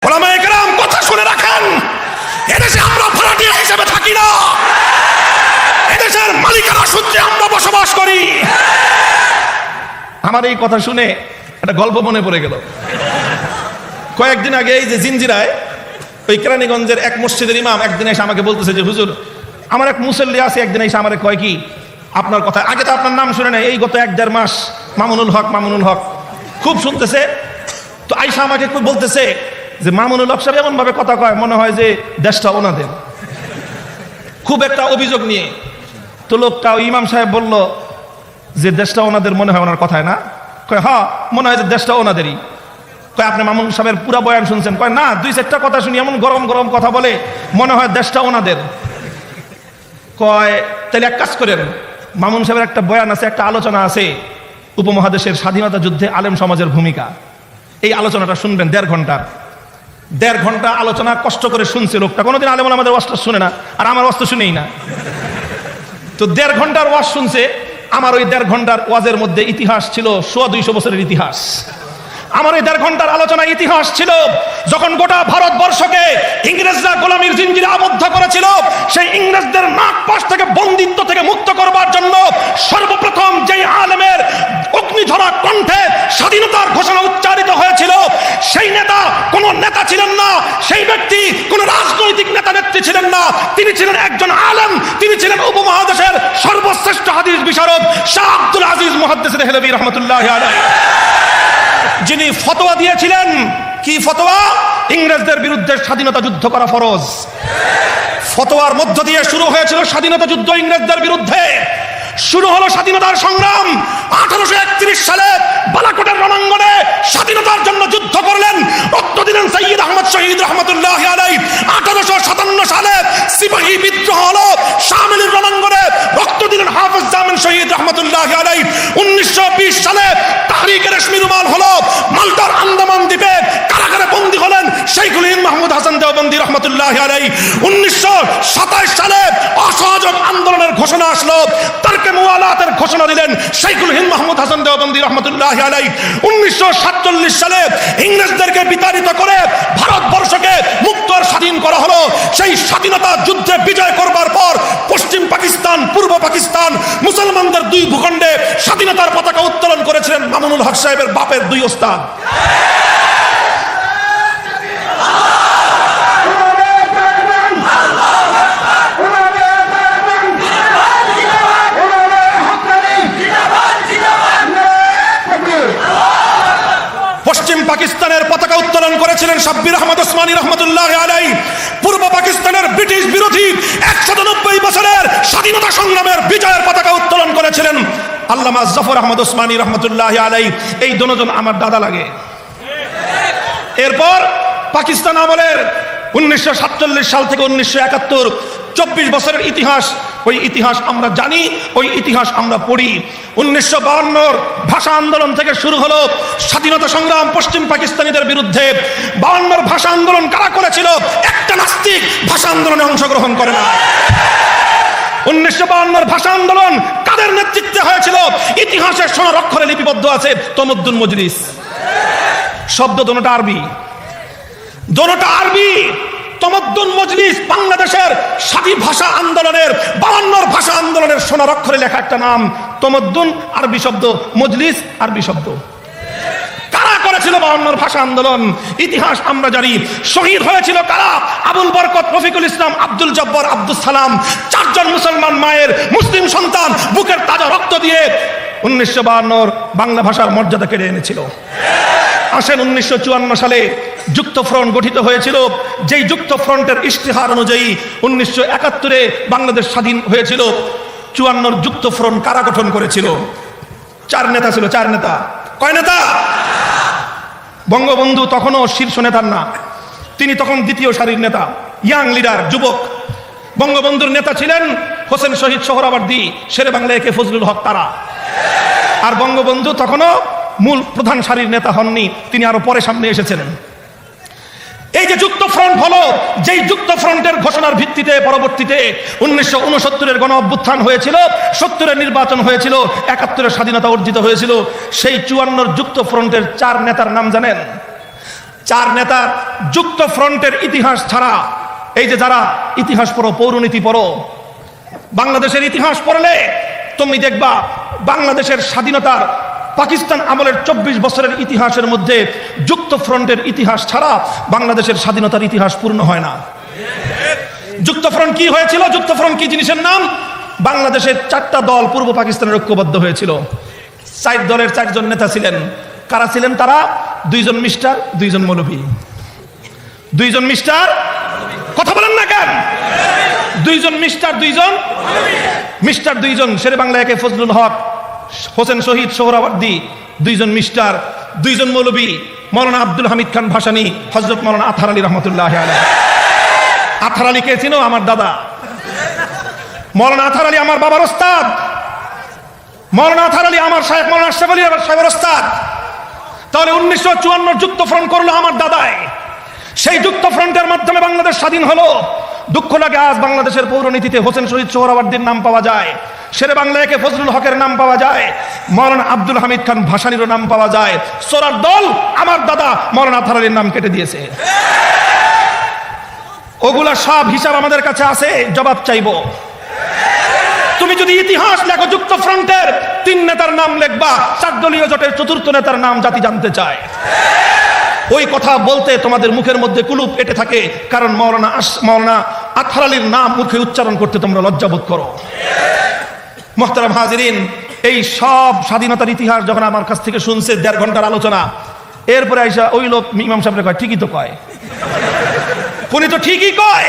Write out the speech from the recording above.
ওলামায়ে কেরাম কথা শুনে রাখেন, এদেশে আমরা ভাড়াটিয়া হিসেবে থাকি না, এদেশের মালিকানা সূত্রে আমরা বসবাস করি। আমার এই কথা শুনে একটা গল্প মনে পড়ে গেল। কয়েকদিন আগে এই যে জিঞ্জিরায় ওই কেরানীগঞ্জের এক মসজিদের ইমাম একদিন এসে আমাকে বলতেছে যে হুজুর, আমার এক মুসল্লি আছে, একদিন এসে আমারে কয় কি আপনার কথা, আগে তো আপনার নাম শুনে নেই, এই গত 1-1.5 মাস মামুনুল হক খুব শুনতেছে। তো আইসা আমাকে খুব বলতেছে যে মামুনুল হক সাহেব এমন ভাবে কথা কয় মনে হয় যে দেশটা ওনাদের, খুব একটা অভিযোগ নিয়ে। তো লোকটা ইমাম সাহেব বলল যে দেশটা ওনাদের মনে হয় ওনার কথায় না? কয় হ্যাঁ মনে হয় যে দেশটা ওনাদেরই। কয় আপনি মামুনুল সাহেবের পুরা বয়ান শুনছেন? কয় না, 2-4টা কথা শুনি, এমন গরম গরম কথা বলে মনে হয় দেশটা ওনাদের। কয় তাহলে এক কাজ করেন, মামুন সাহেবের একটা বয়ান আছে, একটা আলোচনা আছে উপমহাদেশের স্বাধীনতা যুদ্ধে আলেম সমাজের ভূমিকা, এই আলোচনাটা শুনবেন 1.5 ঘন্টা আলোচনা কষ্ট করে শুনছে লোকটা। কোনোদিন আলেম আমাদের ওয়াজটা শুনে না, আর আমার ওয়াজ তো শুনেই না। তো 1.5 ঘন্টার ওয়াজ শুনছে। আমার ওই 1.5 ঘন্টার ওয়াজের মধ্যে ইতিহাস ছিল 200 বছরের ইতিহাস। আমার এই 1.5 ঘন্টার আলোচনা ইতিহাস ছিল যখন গোটা ভারতবর্ষকে ইংরেজরা গোলামীর জিঞ্জিরে আবদ্ধ করেছিল, সেই ইংরেজদের নাক পাশ থেকে বন্দিত্ব থেকে মুক্ত করবার জন্য সর্বপ্রথম যেই আলেমের অগ্নিঝরা কণ্ঠে স্বাধীনতার ঘোষণা উচ্চারিত হয়েছিল, সেই নেতা কোন নেতা ছিলেন না, সেই ব্যক্তি কোন রাজনৈতিক নেতা নেত্রী ছিলেন না, তিনি ছিলেন একজন আলেম, তিনি ছিলেন উপমহাদেশের সর্বশ্রেষ্ঠ হাদিস বিশারদ শাহ আব্দুল আজিজ মুহাদ্দিস দেহলভী রাহমাতুল্লাহি আলাইহি, যিনি ফতোয়া দিয়েছিলেন। কি ফতোয়া? ইংরেজদের বিরুদ্ধে স্বাধীনতা যুদ্ধ করা ফরজ। ফতোয়ার মধ্য দিয়ে শুরু হয়েছিল স্বাধীনতা যুদ্ধ ইংরেজদের বিরুদ্ধে। শুরু হলো স্বাধীনতার সংগ্রাম। 1831 সালে বালাকোটের রণাঙ্গনে স্বাধীনতার জন্য যুদ্ধ করলেন, রক্ত দিলেন সৈয়দ আহমদ শহীদ রহমতুল্লাহি আলাইহি। 1857 সালে সিপাহী বিদ্রোহ হলো, শামিলির রণাঙ্গনে রক্ত দিলেন হাফেজ জামিল শহীদ রহমতুল্লাহি আলাইহি। 1920 সালে তাহরিকে রেশমি রুমাল হলো, মাল্টার আন্দামান দ্বীপে কারাগারে বন্দী হলেন শাইখুল হিন্দ মাহমুদ হাসান দেওবন্দি রহমতুল্লাহি আলাইহি। 1927 সালে অসহযোগ আন্দোলনের ঘোষণা আসলো, তারকে মুওয়ালাতের ঘোষণা দিলেন শাইখুল হিন্দ মাহমুদ হাসান দেওবন্দি রহমতুল্লাহি আলাইহি। 1947 সালে ইংরেজদেরকে বিতাড়িত করে ভারতবর্ষকে মুক্ত আর স্বাধীন করা হলো। সেই স্বাধীনতা যুদ্ধে বিজয় করবার পর পশ্চিম পাকিস্তান, পূর্ব পাকিস্তান, মুসলমানদের 2 ভূখণ্ডে স্বাধীনতার পতাকা উত্তোলন করেছিলেন মামুনুল হক সাহেবের বাপের 2 ওস্তাদ। পশ্চিম পাকিস্তানের পতাকা উত্তোলন করেছিলেন সাব্বির আহমদ ওসমানী রহমতুল্লাহি আলাইহি। পূর্ব পাকিস্তানের ব্রিটিশ বিরোধী 190 বছরের স্বাধীনতা সংগ্রামের বিজয়ের পতাকা উত্তোলন করেছিলেন আল্লামা জাফর আহমদ ওসমানী রহমতুল্লাহি আলাইহি। এই দুজন আমার দাদা লাগে। এরপর পাকিস্তান আমলের 1947 সাল থেকে 1971 24 বছরের ইতিহাস, ওই ইতিহাস আমরা জানি, ওই ইতিহাস আমরা পড়ি। 1952 ভাষা আন্দোলন থেকে শুরু হলো স্বাধীনতা সংগ্রাম পশ্চিম পাকিস্তানিদের বিরুদ্ধে। 52 ভাষা আন্দোলন কারা করেছিল? একটা নাস্তিক ভাষা আন্দোলনে অংশগ্রহণ করে না। 1952 ভাষা আন্দোলন কাদের নেতৃত্বে হয়েছিল? ইতিহাসের সোনার অক্ষরে লিপিবদ্ধ আছে তমদ্দুন মজলিস। শব্দ দোনোটা আরবি, দোনোটা আরবি। তমদ্দুন মজলিস বাংলাদেশের স্বাধী ভাষা আন্দোলনের 52 ভাষা আন্দোলনের সোনার অক্ষরে লেখা একটা নাম। তমদ্দুন আরবি শব্দ, মজলিস আরবি শব্দ। কারা করেছিল 52 ভাষা আন্দোলন? ইতিহাস আমরা জানি। শহীদ হয়েছিল কারা? আবুল বরকত, রফিকুল ইসলাম, আব্দুল জব্বার, আব্দুল সালাম, 4 জন মুসলমান মায়ের মুসলিম সন্তান বুকের তাজা রক্ত দিয়ে 1952 বাংলা ভাষার মর্যাদা কেড়ে এনেছিল। আসেন 1954 সালে যুক্ত ফ্রন্ট গঠিত হয়েছিল, যেই যুক্ত ফ্রন্টের ইশতেহার অনুযায়ী 1971 বাংলাদেশ স্বাধীন হয়েছিল। 54 যুক্ত ফ্রন্ট কারা গঠন করেছিল? 4 নেতা ছিল। 4 নেতা। কয় নেতা? বঙ্গবন্ধু তখনও শীর্ষ নেতার না, তিনি তখন দ্বিতীয় সারির নেতা, ইয়াং লিডার, যুবক। বঙ্গবন্ধুর নেতা ছিলেন হোসেন শহীদ সোহরাওয়ার্দী, শেরে বাংলা একে ফজলুল হক তারা। আর বঙ্গবন্ধু তখনও মূল প্রধান সারির নেতা হননি, তিনি আরো পরে সামনে এসেছেন। এই যে যুক্ত ফ্রন্ট হলো, যেই যুক্ত ফ্রন্টের ঘোষণার ভিত্তিতে পরবর্তীতে 1969 গণ অভ্যুত্থান হয়েছিল, 70 নির্বাচন হয়েছিল, 71 স্বাধীনতা অর্জিত হয়েছিল। সেই 54 যুক্ত ফ্রন্টের 4 নেতার নাম জানেন? চার নেতার যুক্ত ফ্রন্টের ইতিহাস ছাড়া, এই যে যারা ইতিহাস পড়ো, পৌরনীতি পড়ো, বাংলাদেশের ইতিহাস পড়লে তুমি দেখবা বাংলাদেশের স্বাধীনতার পাকিস্তান আমলের 24 বছরের ইতিহাসের মধ্যে যুক্ত ফ্রন্টের ইতিহাস ছাড়া বাংলাদেশের স্বাধীনতার ইতিহাস পূর্ণ হয় না। যুক্ত ফ্রন্ট কি হয়েছিল? যুক্ত ফ্রন্ট কি জিনিসের নাম? বাংলাদেশের 4টা দল পূর্ব পাকিস্তানের ঐক্যবদ্ধ হয়েছিল। 4 দলের 4 জন নেতা ছিলেন। কারা ছিলেন তারা? 2 জন মিস্টার, 2 জন মৌলভী। 2 জন মিস্টার, কথা বলেন না কেন? 2 জন মিস্টার, 2 জন মিস্টার, 2 জন শেরে বাংলা একে ফজলুল হক, হোসেন শহীদ সোহরাওয়ার্দী, 2 জন মিস্টার, 2 জন মৌলভী, মৌলানা আব্দুল হামিদ খান ভাসানী, হযরত মৌলানা আতহার আলী রহমতুল্লাহ আলাইহি। আতহার আলী কে চিনো? আমার দাদা। মৌলানা আতহার আলী আমার বাবার ওস্তাদ। মৌলানা আতহার আলী আমার শায়েখ মৌলানা আশরাফ আলী সাহেবের ওস্তাদ। তাহলে 1954 যুক্ত ফ্রন্ট করলো আমার দাদাই। সেই যুক্ত ফ্রন্টের মাধ্যমে বাংলাদেশ স্বাধীন হলো। দুঃখ লাগে আজ বাংলাদেশের পৌরনীতিতে হোসেন শহীদ সোহরাওয়ার্দীর নাম পাওয়া যায়, শেরে বাংলা একে ফজলুল হকের নাম পাওয়া যায়, মৌলানা আব্দুল হামিদ খান ভাসানীর নাম পাওয়া যায়। সোরার দল আমার দাদা মৌলানা আতহার আলীর নাম কেটে দিয়েছে। ওগুলা সব হিসাব আমাদের কাছে আছে, জবাব চাইবো। তুমি যদি ইতিহাস লেখো, যুক্ত ফ্রন্টের 3 নেতার নাম লিখবা, 4 দলীয় জোটের 4র্থ নেতার নাম জাতি জানতে চায়। ওই কথা বলতে তোমাদের মুখের মধ্যে কুলুপ এঁটে থাকে, কারণ মৌলানা আতহার আলীর নাম মুখে উচ্চারণ করতে তোমরা লজ্জাবোধ করো। মুহতারাম হাজিরিন, এই সব স্বাধীনতার ইতিহাস যখন আমার কাছ থেকে শুনছে 1.5 ঘন্টার আলোচনা, এরপরে আইসা ওই লোক ইমাম সাহেব কয় ঠিকই তো কয়, উনি তো ঠিকই কয়।